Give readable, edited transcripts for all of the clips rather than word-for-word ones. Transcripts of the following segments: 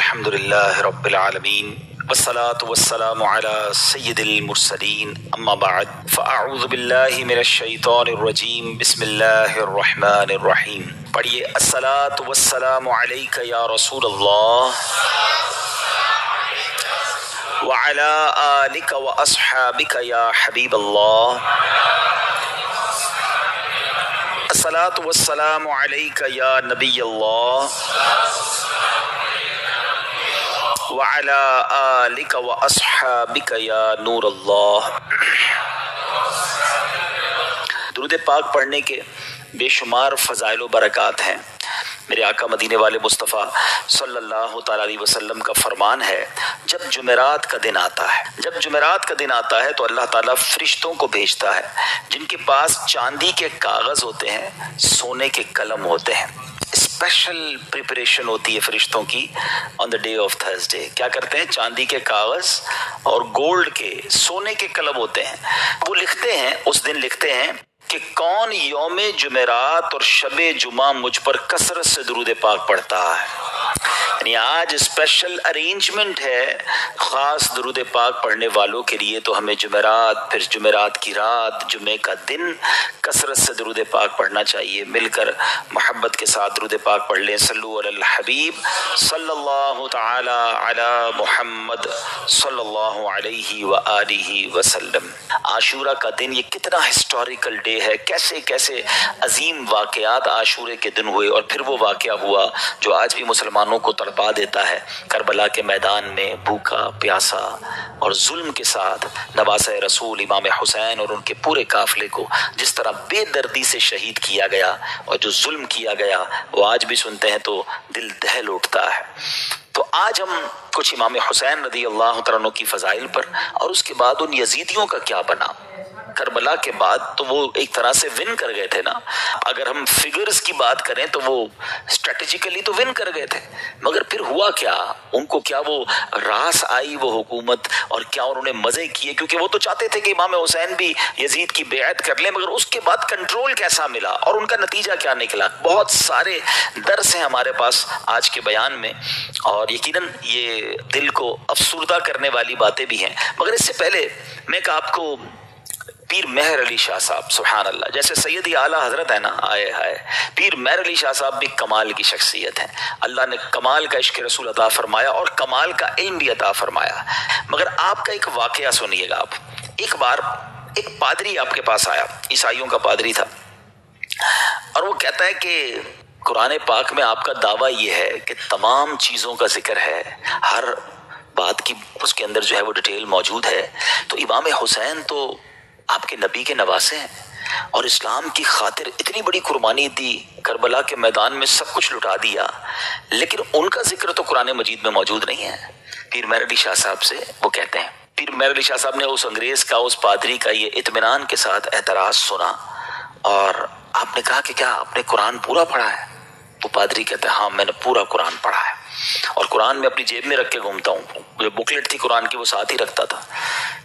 الحمد لله رب العالمين والصلاة والسلام على سيد المرسلين أما بعد فأعوذ بالله من الشيطان الرجيم بسم الله الرحمن الرحيم پڑھیے الصلاة والسلام عليك يا رسول الله وعلى آلك وأصحابك يا حبيب الله الصلاة والسلام عليك يا نبي الله وعلى آلك وأصحابك يا نور اللہ۔ درود پاک پڑھنے کے بے شمار فضائل و برکات ہیں۔ میرے آقا مدینے والے مصطفیٰ صلی اللہ تعالیٰ علیہ وسلم کا فرمان ہے، جب جمعرات کا دن آتا ہے تو اللہ تعالیٰ فرشتوں کو بھیجتا ہے جن کے پاس چاندی کے کاغذ ہوتے ہیں، سونے کے قلم ہوتے ہیں۔ اسپیشل پریپریشن ہوتی ہے فرشتوں کی آن دا ڈے آف تھرسڈے۔ کیا کرتے ہیں؟ چاندی کے کاغذ اور گولڈ کے، سونے کے قلم ہوتے ہیں۔ وہ لکھتے ہیں، اس دن لکھتے ہیں کہ کون یوم جمعرات اور شب جمعہ مجھ پر کثرت سے درود پاک پڑھتا ہے۔ یعنی آج اسپیشل ارینجمنٹ ہے خاص درود پاک پڑھنے والوں کے لیے، تو ہمیں جمعرات، پھر جمعرات کی رات، جمعے کا دن کثرت سے درود پاک پڑھنا چاہیے۔ مل کر محبت کے ساتھ درود پاک پڑھ لیں۔ صلو علی الحبیب صلی اللہ تعالی علی محمد صلی اللہ علیہ وآلہ وسلم۔ عاشورہ کا دن یہ کتنا ہسٹوریکل ڈے ہے، کیسے کیسے عظیم واقعات عاشورے کے دن ہوئے، اور پھر وہ واقعہ ہوا جو آج بھی مسلمانوں کو تڑپا دیتا ہے۔ کربلا کے میدان میں بھوکا پیاسا اور ظلم کے ساتھ نواسہ رسول امام حسین اور ان کے پورے قافلے کو جس طرح بے دردی سے شہید کیا گیا، اور جو ظلم کیا گیا وہ آج بھی سنتے ہیں تو دل دہل اٹھتا ہے۔ تو آج ہم کچھ امام حسین رضی اللہ تعالیٰ عنہ کی فضائل پر، اور اس کے بعد ان یزیدیوں کا کیا بنا۔ کربلا کے بعد تو وہ ایک طرح سے ون کر گئے تھے نا، اگر ہم فگرز کی بات کریں تو وہ اسٹریٹجیکلی تو ون کر گئے تھے، مگر پھر ہوا کیا؟ ان کو کیا وہ راس آئی وہ حکومت، اور کیا انہوں نے مزے کیے؟ کیونکہ وہ تو چاہتے تھے کہ امام حسین بھی یزید کی بیعت کر لیں، مگر اس کے بعد کنٹرول کیسا ملا اور ان کا نتیجہ کیا نکلا؟ بہت سارے درس ہیں ہمارے پاس آج کے بیان میں، اور یقیناً یہ دل کو افسردہ کرنے والی باتیں بھی ہیں۔ مگر اس سے پہلے میں کہ آپ کو پیر مہر علی شاہ صاحب، سبحان اللہ، جیسے سیدی اعلیٰ حضرت ہے نا، آئے ہائے، پیر مہر علی شاہ صاحب بھی کمال کی شخصیت ہیں۔ اللہ نے کمال کا عشق رسول عطا فرمایا اور کمال کا علم بھی عطا فرمایا۔ مگر آپ کا ایک واقعہ سنیے گا آپ۔ ایک بار ایک پادری آپ کے پاس آیا، عیسائیوں کا پادری تھا، اور وہ کہتا ہے کہ قرآن پاک میں آپ کا دعویٰ یہ ہے کہ تمام چیزوں کا ذکر ہے، ہر بات کی اس کے اندر جو ہے وہ ڈیٹیل موجود ہے، تو امام حسین تو آپ کے نبی کے نواسے ہیں، اور اسلام کی خاطر اتنی بڑی قربانی دی، کربلا کے میدان میں سب کچھ لٹا دیا، لیکن ان کا ذکر تو قرآن مجید میں موجود نہیں ہے۔ پیر مہر علی شاہ صاحب سے وہ کہتے ہیں، پیر مہر علی شاہ صاحب نے اس انگریز کا، اس پادری کا یہ اطمینان کے ساتھ اعتراض سنا، اور آپ نے کہا کہ کیا آپ نے قرآن پورا پڑھا ہے؟ وہ پادری کہتے ہیں ہاں میں نے پورا قرآن پڑھا ہے، اور قرآن میں اپنی جیب میں رکھ کے گھومتا ہوں، جو بکلیٹ تھی قرآن کی وہ ساتھ ہی رکھتا تھا۔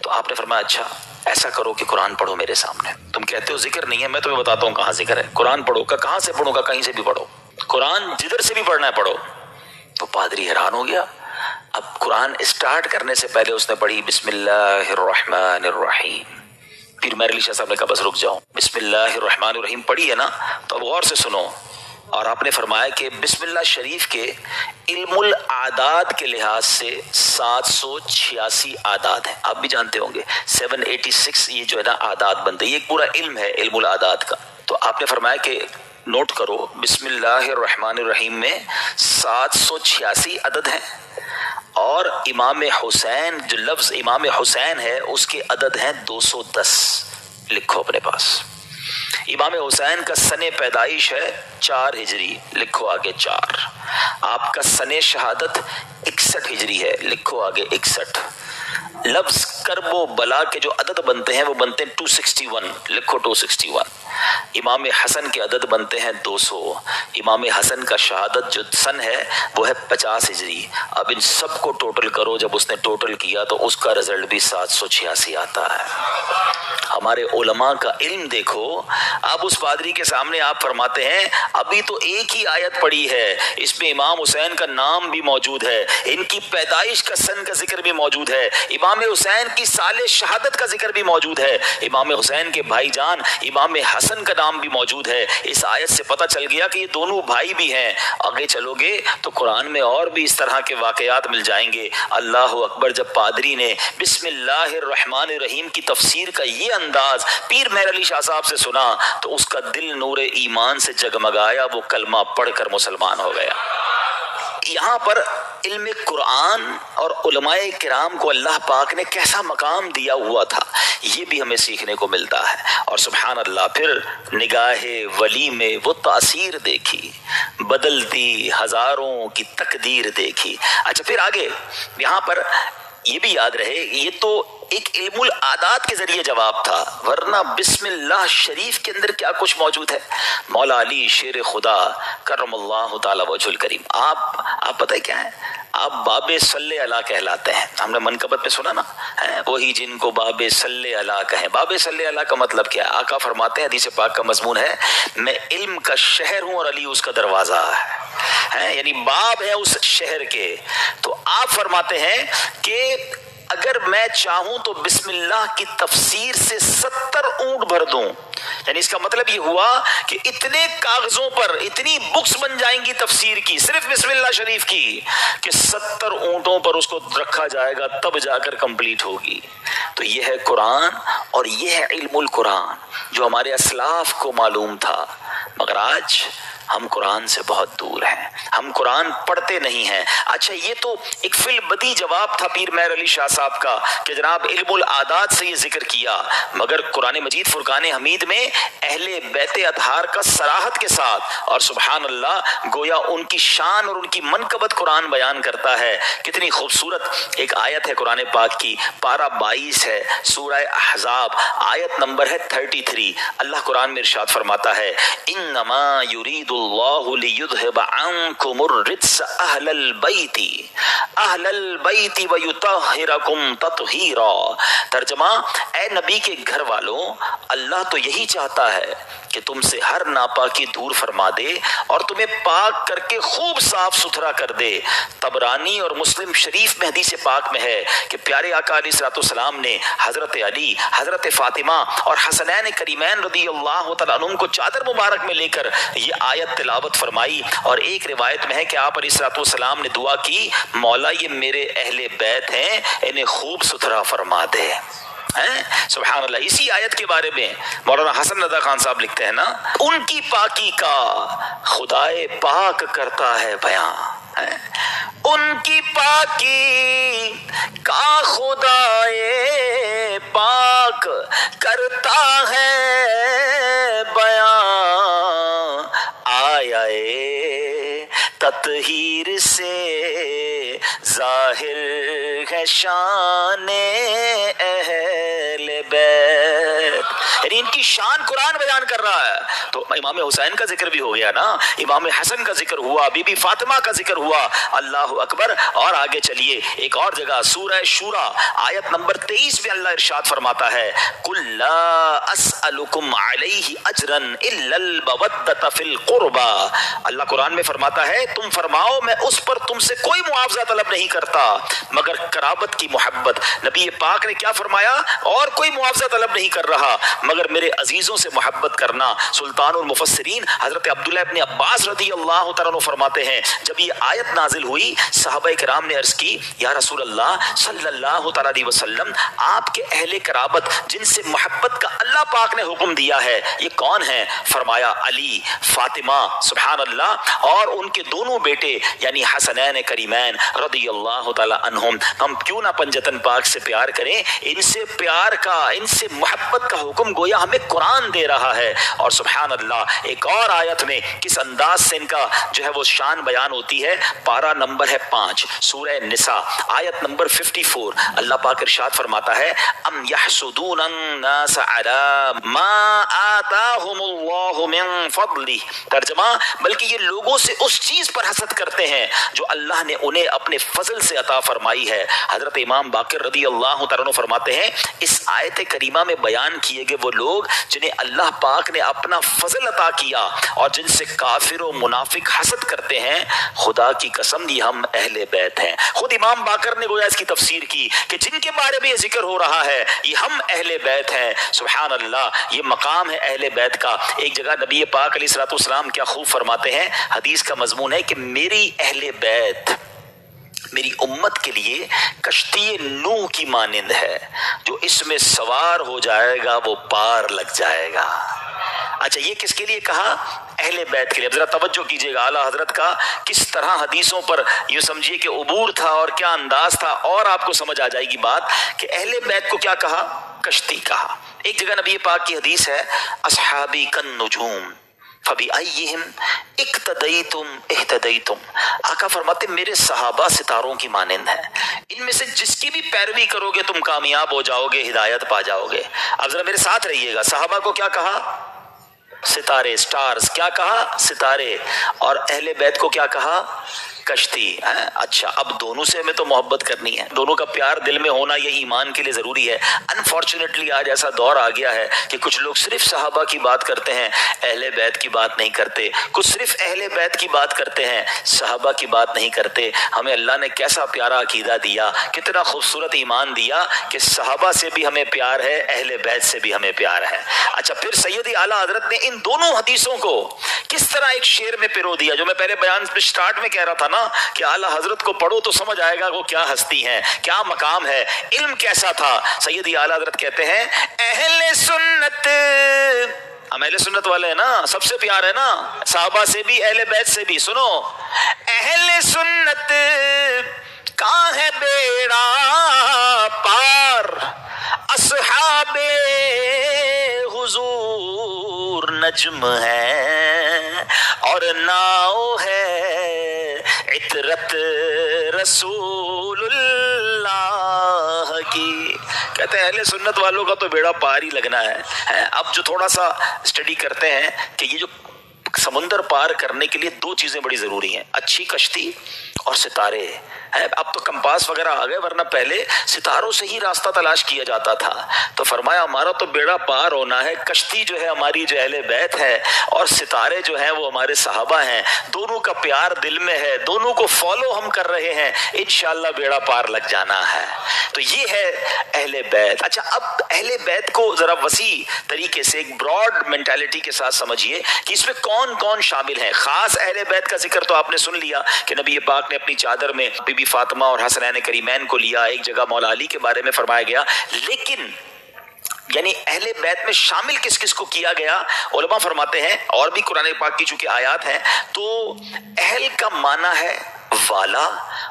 تو آپ نے فرمایا اچھا ایسا کرو کہ قرآن پڑھو میرے سامنے، تم کہتے ہو ذکر نہیں ہے، میں تمہیں بتاتا ہوں کہاں ذکر ہے، قرآن پڑھو۔ کہاں سے پڑھوں گا؟ کہیں سے بھی پڑھو، قرآن جدھر سے بھی پڑھنا ہے پڑھو۔ تو پادری حیران ہو گیا۔ اب قرآن اسٹارٹ کرنے سے پہلے اس نے پڑھی بسم اللہ الرحمن الرحیم۔ پھر مہر علی شاہ صاحب نے کہا بس رک جاؤ، بسم اللہ الرحمن الرحیم پڑھی ہے نا، تو اب غور سے سنو۔ اور آپ نے فرمایا کہ بسم اللہ شریف کے علم الاعداد کے لحاظ سے 786 اعداد ہیں، آپ بھی جانتے ہوں گے 786 یہ جو ہے نا اعداد بنتے ہیں، یہ پورا علم ہے علم الاعداد کا۔ تو آپ نے فرمایا کہ نوٹ کرو بسم اللہ الرحمن الرحیم میں 786 عدد ہیں، اور امام حسین جو لفظ امام حسین ہے اس کے عدد ہیں 210، لکھو اپنے پاس۔ امام حسین کا سن پیدائش ہے 4 ہجری، لکھو آگے 4۔ آپ کا سن شہادت 61 ہجری ہے، لکھو آگے 61۔ لفظ کرب و بلا کے جو عدد بنتے ہیں وہ بنتے ہیں 261، لکھو 261۔ امام حسن کے عدد بنتے ہیں 200. امام حسن کا شہادت جو سن ہے وہ ہے 50 ہجری. اب ان سب کو ٹوٹل کرو، جب اس نے ٹوٹل کیا تو اس کا رزلٹ بھی 786 آتا ہے. ہمارے علماء کا علم دیکھو. اب اس پادری کے سامنے آپ فرماتے ہیں ابھی تو ایک ہی آیت پڑھی ہے، اس میں امام حسین کا نام بھی موجود ہے، ان کی پیدائش کا سن کا ذکر بھی موجود ہے، امام حسین کی سال شہادت کا ذکر بھی موجود ہے، امام حسین کے بھائی جان امام حسن کا نام بھی موجود ہے. اس آیت سے پتہ چل گیا کہ یہ دونوں بھائی بھی ہیں. آگے چلو گے تو قرآن میں اور بھی اس طرح کے واقعات مل جائیں گے. اللہ اکبر. جب پادری نے بسم اللہ الرحمن الرحیم کی تفسیر کا یہ انداز پیر مہر علی شاہ صاحب سے سنا تو اس کا دل نور ایمان سے جگمگایا، وہ کلمہ پڑھ کر مسلمان ہو گیا. یہاں پر علم قرآن اور علماء کرام کو اللہ پاک نے کیسا مقام دیا ہوا تھا یہ بھی ہمیں سیکھنے کو ملتا ہے. اور سبحان اللہ، پھر نگاہ ولی میں وہ تاثیر دیکھی، بدلتی ہزاروں کی تقدیر دیکھی. اچھا پھر آگے یہاں پر یہ بھی یاد رہے یہ تو ایک علم العادات کے ذریعے جواب تھا، ورنہ بسم اللہ شریف کے اندر کیا کچھ موجود ہے. مولا علی شیر خدا کرم اللہ تعالی وجہ الکریم، آپ پتہ ہے کیا ہے؟ آپ باب صلی اللہ کہلاتے ہیں. ہم نے منقبت میں سنا نا، وہی جن کو باب صلی اللہ کہیں. باب صلی اللہ کا مطلب کیا ہے؟ آقا فرماتے ہیں، حدیث پاک کا مضمون ہے، میں علم کا شہر ہوں اور علی اس کا دروازہ ہے، یعنی باب ہے اس شہر کے. تو آپ فرماتے ہیں کہ اگر میں چاہوں تو بسم اللہ کی تفسیر سے 70 اونٹ بھر دوں. یعنی اس کا مطلب یہ ہوا کہ اتنے کاغذوں پر اتنی بکس بن جائیں گی تفسیر کی، صرف بسم اللہ شریف کی، کہ 70 اونٹوں پر اس کو رکھا جائے گا تب جا کر کمپلیٹ ہوگی. تو یہ ہے قرآن اور یہ ہے علم القرآن جو ہمارے اسلاف کو معلوم تھا. مگر آج ہم قرآن سے بہت دور ہیں، ہم قرآن پڑھتے نہیں ہیں. اچھا یہ تو ایک فی البدی جواب تھا پیر مہر علی شاہ صاحب کا کہ جناب علم العادات سے یہ ذکر کیا، مگر قرآن مجید فرقان حمید میں اہل بیت اطہار کا صراحت کے ساتھ اور سبحان اللہ گویا ان کی شان اور ان کی منقبت قرآن بیان کرتا ہے. کتنی خوبصورت ایک آیت ہے قرآن پاک کی، پارہ 22 ہے، سورہ احزاب، آیت نمبر ہے 33. اللہ قرآن میں ارشاد فرماتا ہے انما یرید اللہ لیذھب عنکم الرجس اہل البیت ویطہرکم تطہیرا. ترجمہ، اے نبی کے گھر والوں، اللہ تو یہی چاہتا ہے کہ تم سے ہر ناپاکی دور فرما دے اور تمہیں پاک کر کے خوب صاف ستھرا کر دے. طبرانی اور مسلم شریف میں حدیث پاک میں ہے کہ پیارے آقا علیہ الصلوۃ والسلام نے حضرت علی، حضرت فاطمہ اور حسنین کریمین رضی اللہ تعالیٰ عنہم کو چادر مبارک میں لے کر یہ آیت تلاوت فرمائی. اور ایک روایت میں ہے کہ آپ علیہ الصلوۃ والسلام نے دعا کی، مولا یہ میرے اہل بیت ہیں، انہیں خوب ستھرا فرما دے. سبحان اللہ. اسی آیت کے بارے میں مولانا حسن رضا خان صاحب لکھتے ہیں نا، ان کی پاکی کا خدائے پاک کرتا ہے بیان، ان کی پاکی کا خدائے پاک کرتا ہے بیان، آیا تطہیر سے ظاہر ہے شان اہل بیت. یعنی ان کی شان قرآن بیان کر رہا ہے. تو امام حسین کا ذکر بھی ہو گیا نا، امام حسن کا ذکر ہوا، بی بی فاطمہ کا ذکر ہوا. اللہ اکبر. اور آگے چلیے ایک اور جگہ سورہ شورى آیت نمبر 23 میں اللہ ارشاد فرماتا ہے قل لا اسألکم علیہ اجرا الا المودۃ فی القربى. اللہ قرآن میں فرماتا ہے تم فرماؤ میں اس پر تم سے کوئی معاوضہ طلب نہیں کرتا مگر قرابت کی محبت. نبی پاک نے کیا فرمایا؟ اور کوئی معاوضہ طلب نہیں کر رہا مگر میرے عزیزوں سے محبت کرنا. سلطان المفسرین حضرت عبداللہ ابن عباس رضی اللہ تعالیٰ عنہ فرماتے ہیں جب یہ آیت نازل ہوئی صحابہ کرام نے عرض کی یا رسول اللہ صلی اللہ تعالیٰ علیہ وسلم، آپ کے اہل قرابت جن سے محبت کا اللہ پاک نے حکم دیا ہے یہ کون ہیں؟ فرمایا علی، فاطمہ سبحان اللہ اور ان کے دونوں بیٹے یعنی حسنین کریمین رضی اللہ تعالیٰ عنہم. ہم کیوں نہ پنجتن پاک سے پیار کریں؟ ان سے پیار کا، ان سے محبت کا حکم گویا ہمیں قرآن دے رہا ہے. اور سبحان اللہ ایک اور آیت میں کس انداز سے ان کا جو ہے وہ شان بیان ہوتی ہے. پارہ نمبر ہے 5 سورہ نساء آیت نمبر 54. اللہ پاک ارشاد فرماتا ہے ام یحسدون الناس علی ما آتاہم اللہ من فضلہ، ترجمہ بلکہ یہ لوگوں سے اس چیز پر حسد کرتے ہیں جو اللہ نے انہیں اپنے فضل سے عطا فرمائی ہے۔ حضرت امام باقر رضی اللہ تعالیٰ عنہ فرماتے ہیں اس آیت کریمہ میں بیان کیے گئے وہ لوگ جنہیں اللہ پاک نے اپنا فضل عطا کیا اور جن سے کافر و منافق حسد کرتے ہیں، خدا کی قسم یہ ہم اہل بیت ہیں۔ خود امام باقر نے گویا اس کی تفسیر کی کہ جن کے بارے میں یہ ذکر ہو رہا ہے یہ ہم اہل بیت ہیں۔ سبحان اللہ، یہ مقام ہے اہل بیت کا۔ ایک جگہ نبی پاک علیہ الصلوۃ والسلام کیا خوب فرماتے ہیں، حدیث کا مضمون ہے کہ میری اہل بیت میری امت کے لیے کشتی نوح کی مانند ہے، جو اس میں سوار ہو جائے گا وہ پار لگ جائے گا۔ اچھا، یہ کس کے لیے کہا؟ اہل بیت کے لیے۔ اب ذرا توجہ کیجئے گا اعلیٰ حضرت کا کس طرح حدیثوں پر یوں سمجھیے کہ عبور تھا اور کیا انداز تھا، اور آپ کو سمجھ آ جائے گی بات کہ اہل بیت کو کیا کہا؟ کشتی کہا۔ ایک جگہ نبی پاک کی حدیث ہے اصحابی کالنجوم فبأیہم اقتدیتم اہتدیتم، آقا فرماتے میرے صحابہ ستاروں کی مانند ہیں، ان میں سے جس کی بھی پیروی کرو گے تم کامیاب ہو جاؤ گے، ہدایت پا جاؤ گے۔ اب ذرا میرے ساتھ رہیے گا، صحابہ کو کیا کہا؟ ستارے، سٹارز۔ کیا کہا؟ ستارے۔ اور اہل بیت کو کیا کہا؟ کشتی۔ اچھا، اب دونوں سے ہمیں تو محبت کرنی ہے، دونوں کا پیار دل میں ہونا یہ ایمان کے لیے ضروری ہے۔ انفارچونیٹلی آج ایسا دور آ گیا ہے کہ کچھ لوگ صرف صحابہ کی بات کرتے ہیں، اہل بیت کی بات نہیں کرتے، کچھ صرف اہل بیت کی بات کرتے ہیں، صحابہ کی بات نہیں کرتے۔ ہمیں اللہ نے کیسا پیارا عقیدہ دیا، کتنا خوبصورت ایمان دیا کہ صحابہ سے بھی ہمیں پیار ہے، اہل بیت سے بھی ہمیں پیار ہے۔ اچھا، پھر سیدی اعلیٰ حضرت نے ان دونوں حدیثوں کو کس طرح ایک شعر میں پرو دیا، جو میں پہلے بیان میں سٹارٹ میں کہہ رہا تھا نا کہ اعلیٰ حضرت کو پڑھو تو سمجھ آئے گا وہ کیا ہستی ہیں، کیا مقام ہے، علم کیسا تھا۔ سیدی اعلیٰ حضرت کہتے ہیں اہل سنت، ہم اہل سنت والے ہیں نا، سب سے پیار ہے نا، صحابہ سے بھی اہل بیت سے بھی۔ سنو، اہل سنت کا ہے بیڑا پار، اصحاب حضور نجم ہے اور ناؤ ہے عطرت رسول اللہ کی۔ کہتے ہیں اہل سنت والوں کا تو بیڑا پار ہی لگنا ہے۔ اب جو تھوڑا سا اسٹڈی کرتے ہیں کہ یہ جو سمندر پار کرنے کے لیے دو چیزیں بڑی ضروری ہیں، اچھی کشتی اور ستارے۔ اب تو کمپاس وغیرہ آ گئے، ورنہ پہلے ستاروں سے ہی راستہ تلاش کیا جاتا تھا۔ تو فرمایا ہمارا تو بیڑا پار ہونا ہے، کشتی جو ہے ہماری جو اہل بیت ہے، اور ستارے جو ہیں وہ ہمارے صحابہ ہیں، دونوں کا پیار دل میں ہے، دونوں کو فالو ہم کر رہے ہیں، انشاءاللہ بیڑا پار لگ جانا ہے۔ تو یہ ہے اہل بیت۔ اچھا، اب اہل بیت کو ذرا وسیع طریقے سے ایک براڈ مینٹالٹی کے ساتھ سمجھیے کہ اس میں کون کون شامل ہیں۔ خاص اہل بیت کا ذکر تو آپ نے سن لیا کہ نبی پاک نے اپنی چادر میں بی بی فاطمہ اور حسنین کریمین کو لیا، ایک جگہ مولا علی کے بارے میں فرمایا گیا، لیکن یعنی اہل بیت میں شامل کس کس کو کیا گیا؟ علماء فرماتے ہیں، اور بھی قرآن پاک کی چونکہ آیات ہیں، تو اہل کا معنی ہے والا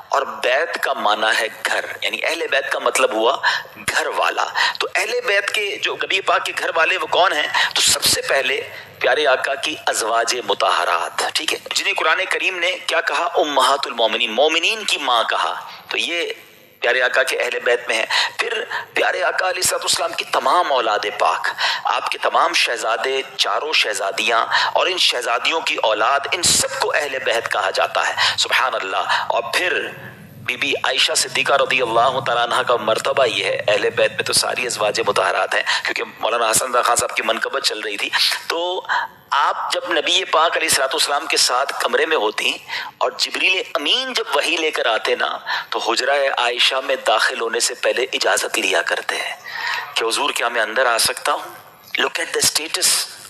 اور بیت کا معنی ہے گھر، یعنی اہل بیت کا مطلب ہوا گھر والا۔ تو اہل بیت کے جو نبی پاک کے گھر والے وہ کون ہیں؟ تو سب سے پہلے پیارے آقا کی ازواج مطہرات، ٹھیک ہے، جنہیں قرآن کریم نے کیا کہا؟ امہات المومنین، مومنین کی ماں کہا۔ تو یہ پیارے آقا کے اہل بیت میں ہے۔ پھر پیارے آقا علیہ السلام کی تمام اولاد پاک، آپ کے تمام شہزادے، چاروں شہزادیاں اور ان شہزادیوں کی اولاد، ان سب کو اہل بیت کہا جاتا ہے۔ سبحان اللہ۔ اور پھر بی بی عائشہ صدیقہ رضی اللہ تعالیٰ عنہ کا مرتبہ یہ ہے، اہل بیت میں تو ساری ازواج مطہرات ہیں، کیونکہ مولانا حسن رضا خان صاحب کی منقبت چل رہی تھی۔ تو آپ جب نبی پاک علیہ السلام کے ساتھ کمرے میں ہوتی اور جبریل امین جب وحی لے کر آتے نا، تو حجرہ عائشہ میں داخل ہونے سے پہلے اجازت لیا کرتے ہیں کہ حضور کیا میں اندر آ سکتا ہوں؟ Look at the status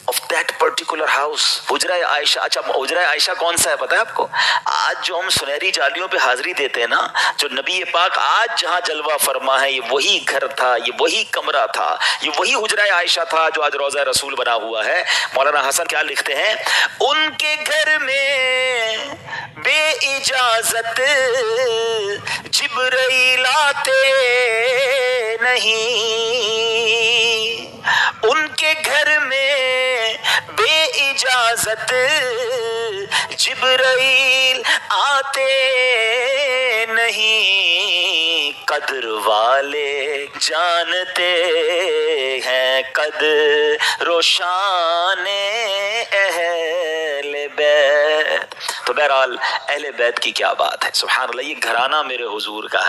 of that particular house۔ حجرہ عائشہ، اچھا حجرہ عائشہ کون سا ہے پتہ ہے آپ کو؟ آج جو ہم سنہری جالیوں پہ حاضری دیتے ہیں نا، جو نبی پاک آج جہاں جلوہ فرما ہے، یہ وہی گھر تھا، یہ وہی کمرہ تھا، یہ وہی حجرہ عائشہ تھا جو آج روضہ رسول بنا ہوا ہے۔ مولانا حسن کیا لکھتے ہیں؟ ان کے گھر میں بے اجازت جبرائیل آتے نہیں، ان کے گھر میں بے اجازت جبرائیل آتے نہیں، قدر والے جانتے ہیں قدر و شان اہل بیت۔ تو بہرحال اہل بیت کی کیا بات ہے، سبحان اللہ، یہ گھرانہ میرے حضور کا ہے۔